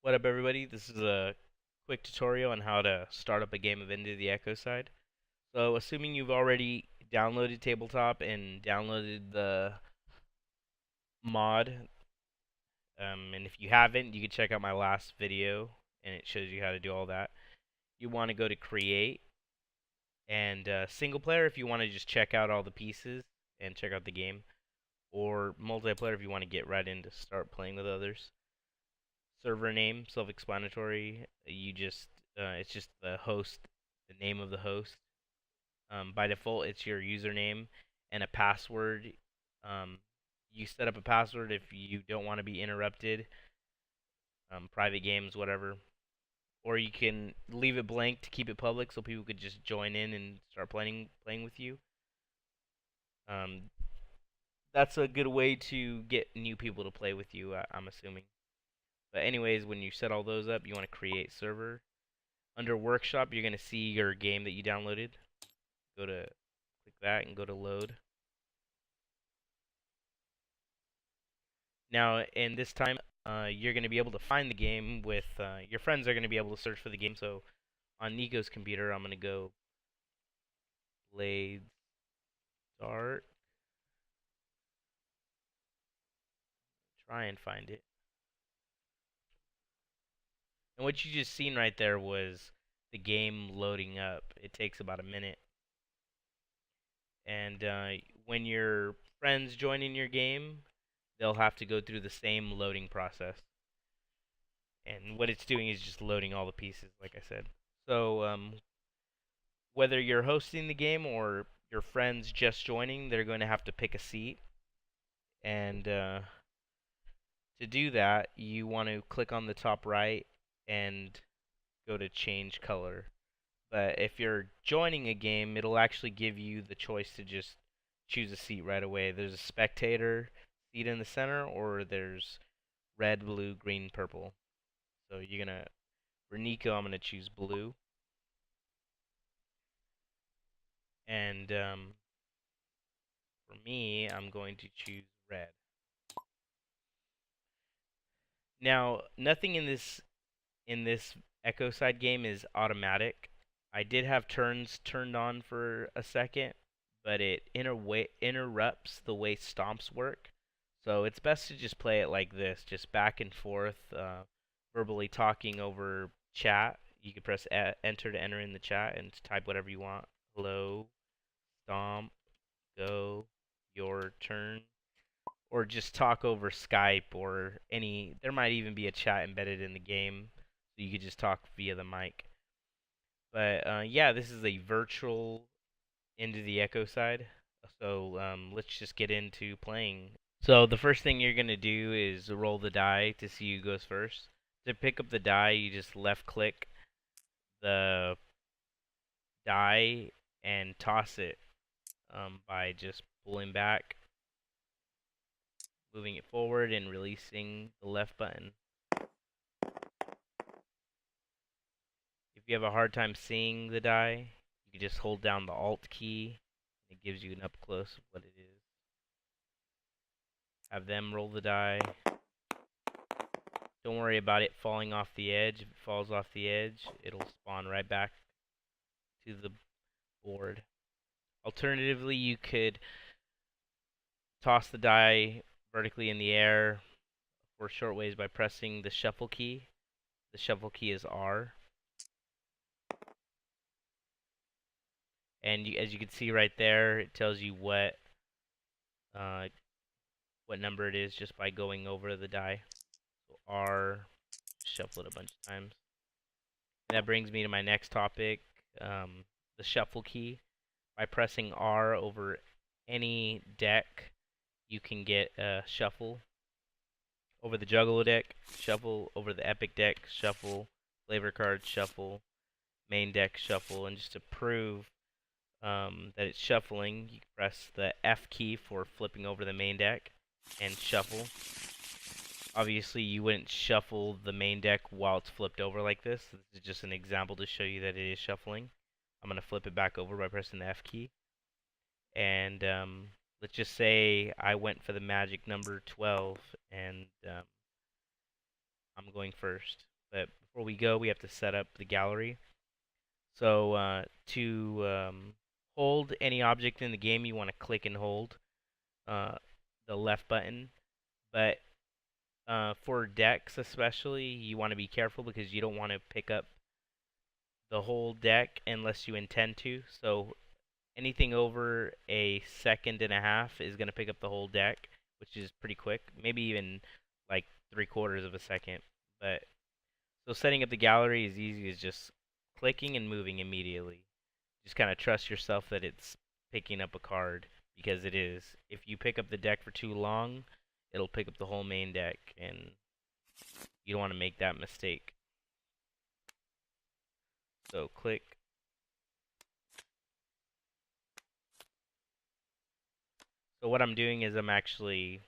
What up, everybody? This is a quick tutorial on how to start up a game of Into the Echoside. So, assuming you've already downloaded Tabletop and downloaded the mod, and if you haven't, you can check out my last video, and it shows you how to do all that. You want to go to Create, and Single Player if you want to just check out all the pieces and check out the game, or Multiplayer if you want to get right in to start playing with others. Server name, self-explanatory. It's just the host, the name of the host. By default, it's your username and a password. Um, you set up a password if you don't want to be interrupted. Private games, whatever. Or you can leave it blank to keep it public, so people could just join in and start playing with you. Um, that's a good way to get new people to play with you. I'm assuming. But anyways, when you set all those up, you want to create server. Under Workshop, you're going to see your game that you downloaded. Click that and go to load. Now, in this time, you're going to be able to find the game with, your friends are going to be able to search for the game. So on Nico's computer, I'm going to go BladesDark. Try and find it. And what you just seen right there was the game loading up. It takes about a minute. And when your friends join in your game, they'll have to go through the same loading process. And what it's doing is just loading all the pieces, like I said. So whether you're hosting the game or your friends just joining, they're going to have to pick a seat. And to do that, you want to click on the top right and go to change color. But if you're joining a game, it'll actually give you the choice to just choose a seat right away. There's a spectator seat in the center, or there's red, blue, green, purple. So for Nico, I'm gonna choose blue, and for me, I'm going to choose red. Now, nothing in this Echoside game is automatic. I did have turns turned on for a second, but it interrupts the way stomps work. So it's best to just play it like this, just back and forth, verbally talking over chat. You can press enter to enter in the chat and type whatever you want. Hello, stomp, go, your turn. Or just talk over Skype or any. There might even be a chat embedded in the game, so you could just talk via the mic. But yeah, this is a virtual Into the Echoside. So let's just get into playing. So the first thing you're gonna do is roll the die to see who goes first. To pick up the die, you just left click the die and toss it by just pulling back, moving it forward, and releasing the left button. If you have a hard time seeing the die, you can just hold down the Alt key. It gives you an up close of what it is. Have them roll the die. Don't worry about it falling off the edge. If it falls off the edge, it'll spawn right back to the board. Alternatively, you could toss the die vertically in the air for short ways by pressing the shuffle key. The shuffle key is R. And as you can see right there, it tells you uh, what number it is just by going over the die. So R, shuffle it a bunch of times. And that brings me to my next topic, the shuffle key. By pressing R over any deck, you can get a shuffle. Over the Juggalo deck, shuffle. Over the Epic deck, shuffle. Flavor card, shuffle. Main deck, shuffle. And just to prove that it's shuffling, you can press the F key for flipping over the main deck and shuffle. Obviously, you wouldn't shuffle the main deck while it's flipped over like this. This is just an example to show you that it is shuffling. I'm going to flip it back over by pressing the F key. And let's just say I went for the magic number 12, and I'm going first. But before we go, we have to set up the gallery. So to hold any object in the game, you want to click and hold uh, the left button. But for decks especially, you want to be careful because you don't want to pick up the whole deck unless you intend to. So anything over a second and a half is going to pick up the whole deck, which is pretty quick. Maybe even like 3/4 of a second. But so setting up the gallery is easy as just clicking and moving immediately. Just kind of trust yourself that it's picking up a card because it is. If you pick up the deck for too long, it'll pick up the whole main deck, and you don't want to make that mistake. So click. So what I'm doing is I'm actually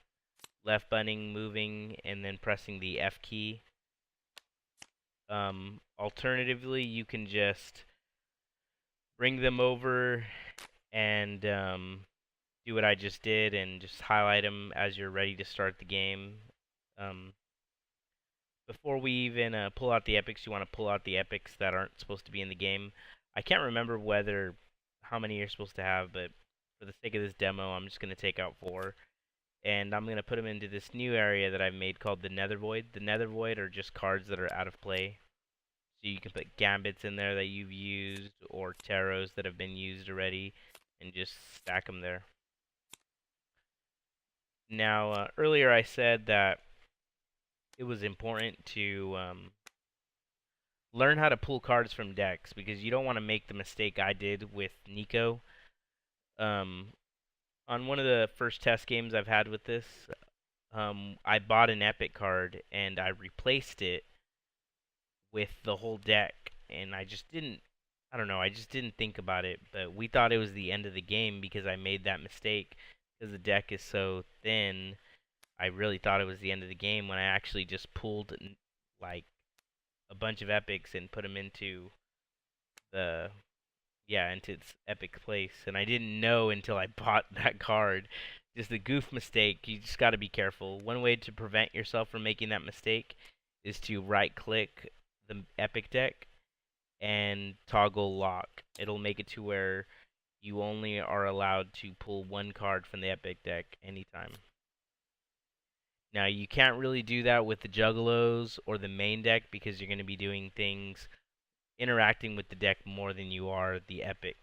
left buttoning, moving, and then pressing the F key. Alternatively, you can just bring them over and do what I just did and just highlight them as you're ready to start the game. Um, Before we even pull out the epics, you want to pull out the epics that aren't supposed to be in the game. I can't remember how many you're supposed to have, but for the sake of this demo, I'm just going to take out 4. And I'm going to put them into this new area that I've made called the Nether Void. The Nether Void are just cards that are out of play. So you can put Gambits in there that you've used, or Taros that have been used already, and just stack them there. Now, earlier I said that it was important to learn how to pull cards from decks because you don't want to make the mistake I did with Nico. Um, on one of the first test games I've had with this, I bought an epic card and I replaced it with the whole deck, and I don't know, I just didn't think about it. But we thought it was the end of the game because I made that mistake because the deck is so thin. I really thought it was the end of the game when I actually just pulled like a bunch of epics and put them into the into its epic place. And I didn't know until I bought that card. Just a goof mistake. You just got to be careful. One way to prevent yourself from making that mistake is to right click the epic deck and toggle lock. It'll make it to where you only are allowed to pull one card from the epic deck anytime. Now, you can't really do that with the Juggalos or the main deck because you're going to be doing things interacting with the deck more than you are the epic.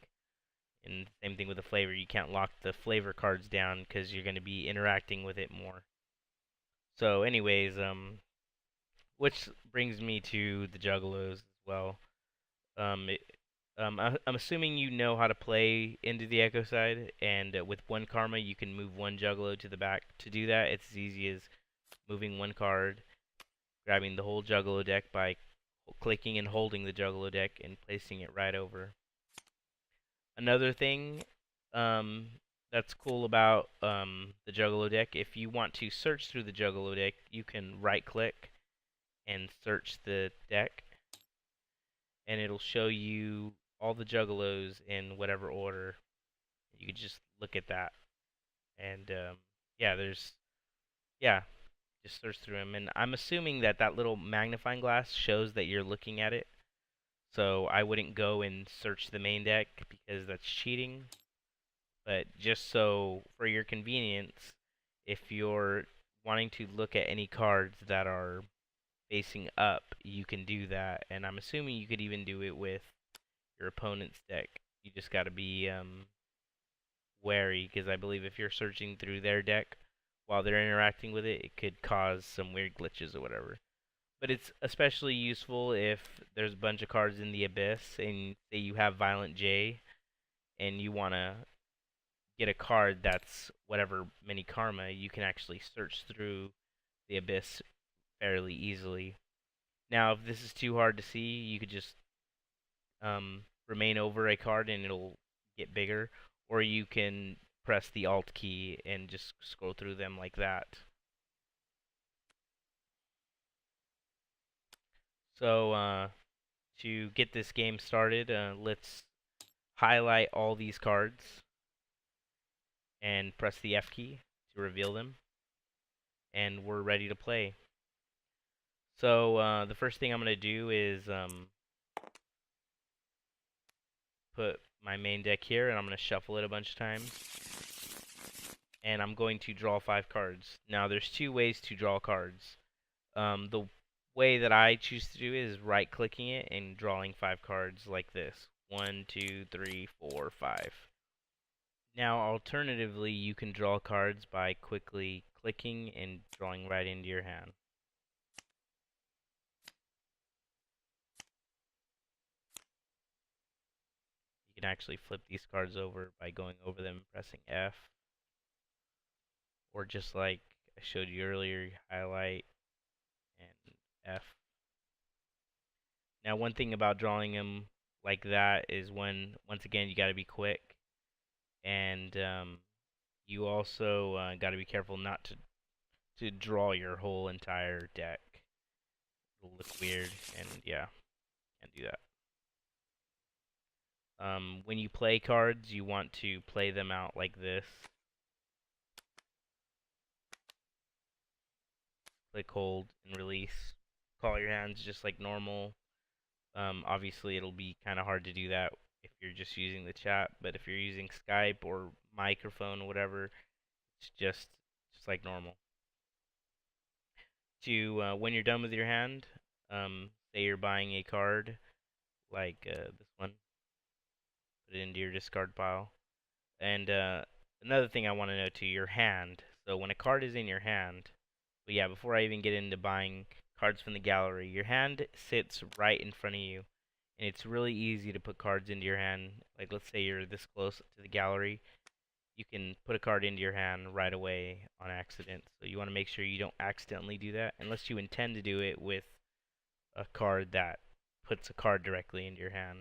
And same thing with the flavor. You can't lock the flavor cards down because you're going to be interacting with it more. So, anyways, which brings me to the Juggalos as well. It, I'm assuming you know how to play into the Echoside, and with 1 karma, you can move 1 Juggalo to the back. To do that, it's as easy as moving 1 card, grabbing the whole Juggalo deck by clicking and holding the Juggalo deck and placing it right over. Another thing that's cool about the Juggalo deck, if you want to search through the Juggalo deck, you can right-click and search the deck, and it'll show you all the Juggalos in whatever order. You can just look at that, and yeah, just search through them. And I'm assuming that that little magnifying glass shows that you're looking at it. So I wouldn't go and search the main deck because that's cheating. But just so for your convenience, if you're wanting to look at any cards that are facing up, you can do that. And I'm assuming you could even do it with your opponent's deck. You just got to be wary because I believe if you're searching through their deck while they're interacting with it, it could cause some weird glitches or whatever. But it's especially useful if there's a bunch of cards in the Abyss and say you have Violent J and you want to get a card that's whatever many karma, you can actually search through the Abyss fairly easily. Now, if this is too hard to see, you could just remain over a card and it'll get bigger, or you can press the Alt key and just scroll through them like that. So, to get this game started, let's highlight all these cards and press the F key to reveal them, and we're ready to play. So the first thing I'm gonna do is put my main deck here, and I'm gonna shuffle it a bunch of times, and I'm going to draw 5 cards. Now, there's 2 ways to draw cards. The way that I choose to do it is right-clicking it and drawing 5 cards like this: 1, 2, 3, 4, 5. Now, alternatively, you can draw cards by quickly clicking and drawing right into your hand. You can actually flip these cards over by going over them and pressing F, or just like I showed you earlier, you highlight and F. Now, one thing about drawing them like that is once again, you got to be quick, and you also got to be careful not to draw your whole entire deck. It'll look weird, and yeah, can't do that. When you play cards, you want to play them out like this. Click, hold, and release. Call your hands just like normal. Obviously, it'll be kind of hard to do that if you're just using the chat, but if you're using Skype or microphone or whatever, it's just like normal. To when you're done with your hand, say you're buying a card like this one, put it into your discard pile. And another thing I want to know too, your hand. So when a card is in your hand, but yeah, before I even get into buying cards from the gallery, your hand sits right in front of you, and it's really easy to put cards into your hand. Like, let's say you're this close to the gallery, you can put a card into your hand right away on accident. So you want to make sure you don't accidentally do that, unless you intend to do it with a card that puts a card directly into your hand.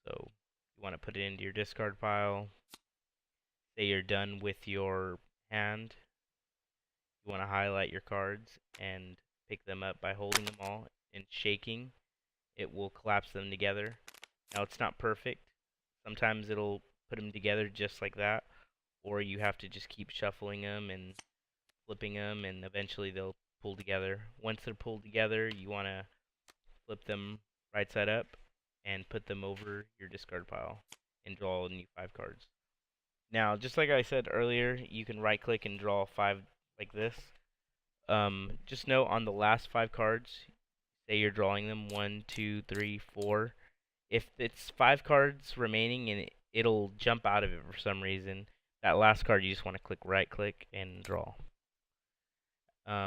So you want to put it into your discard pile. Say you're done with your hand, you want to highlight your cards and pick them up by holding them all and shaking. It will collapse them together. Now, it's not perfect. Sometimes it'll put them together just like that, or you have to just keep shuffling them and flipping them, and eventually they'll pull together. Once they're pulled together, you want to flip them right side up and put them over your discard pile and draw new 5 cards. Now, just like I said earlier, you can right click and draw 5 like this. Just note on the last 5 cards, say you're drawing them 1, 2, 3, 4. If it's 5 cards remaining and it'll jump out of it for some reason, that last card you just want to click right click and draw.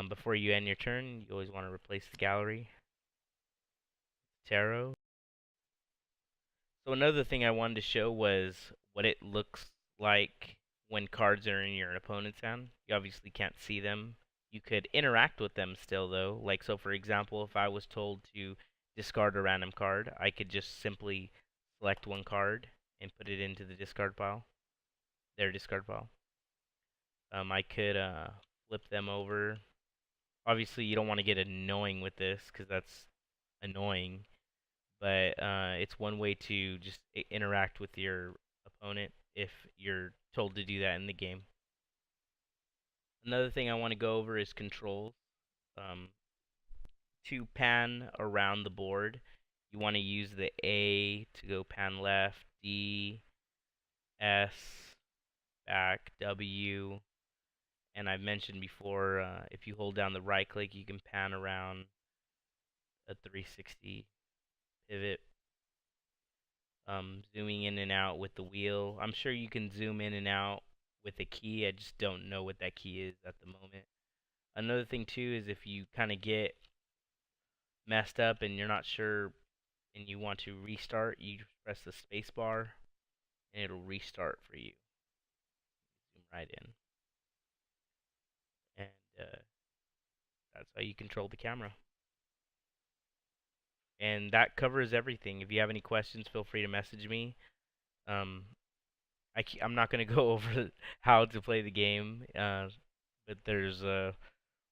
Before you end your turn, you always want to replace the gallery. Tarot. So another thing I wanted to show was what it looks like when cards are in your opponent's hand. You obviously can't see them. You could interact with them still though. Like, so for example, if I was told to discard a random card, I could just simply select one card and put it into the discard pile, their discard pile. I could flip them over. Obviously, you don't want to get annoying with this because that's annoying, but it's one way to just interact with your opponent if you're told to do that in the game. Another thing I want to go over is controls. Um, to pan around the board, you want to use the A to go pan left, D, S, back, W, and I've mentioned before, if you hold down the right click, you can pan around a 360 pivot. Zooming in and out with the wheel. I'm sure you can zoom in and out with a key. I just don't know what that key is at the moment. Another thing too is if you kind of get messed up and you're not sure and you want to restart, you just press the space bar and it'll restart for you. Zoom right in. And that's how you control the camera. And that covers everything. If you have any questions, feel free to message me. Um, I'm not going to go over how to play the game, but there's a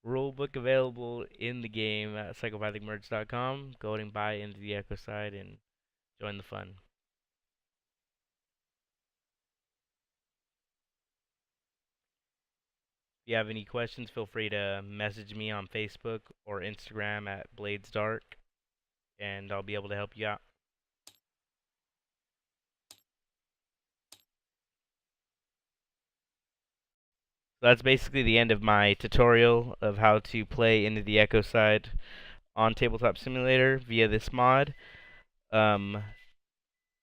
rule book available in the game at psychopathicmerge.com. Go ahead and buy into the Echoside and join the fun. you have any questions, feel free to message me on Facebook or Instagram at BladesDark, and I'll be able to help you out. So that's basically the end of my tutorial of how to play into the Echoside on Tabletop Simulator via this mod. Um,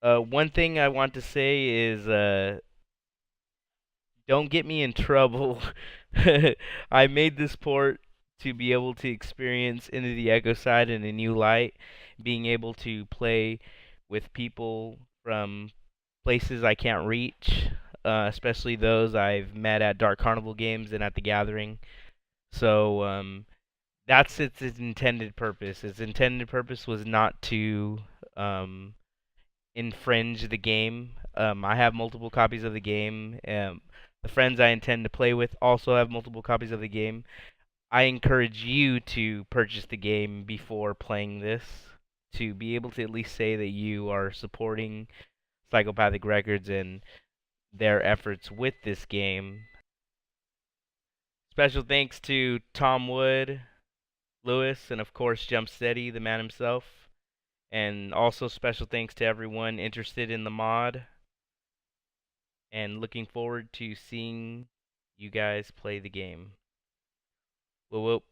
one thing I want to say is don't get me in trouble. I made this port to be able to experience Into the Echoside in a new light, being able to play with people from places I can't reach, especially those I've met at Dark Carnival Games and at the Gathering. So that's its intended purpose. Its intended purpose was not to um, infringe the game. I have multiple copies of the game. The friends I intend to play with also have multiple copies of the game. I encourage you to purchase the game before playing this to be able to at least say that you are supporting Psychopathic Records and their efforts with this game. Special thanks to Tom Wood, Lewis, and of course Jump Steady, the man himself. And also special thanks to everyone interested in the mod. And looking forward to seeing you guys play the game. Whoop whoop.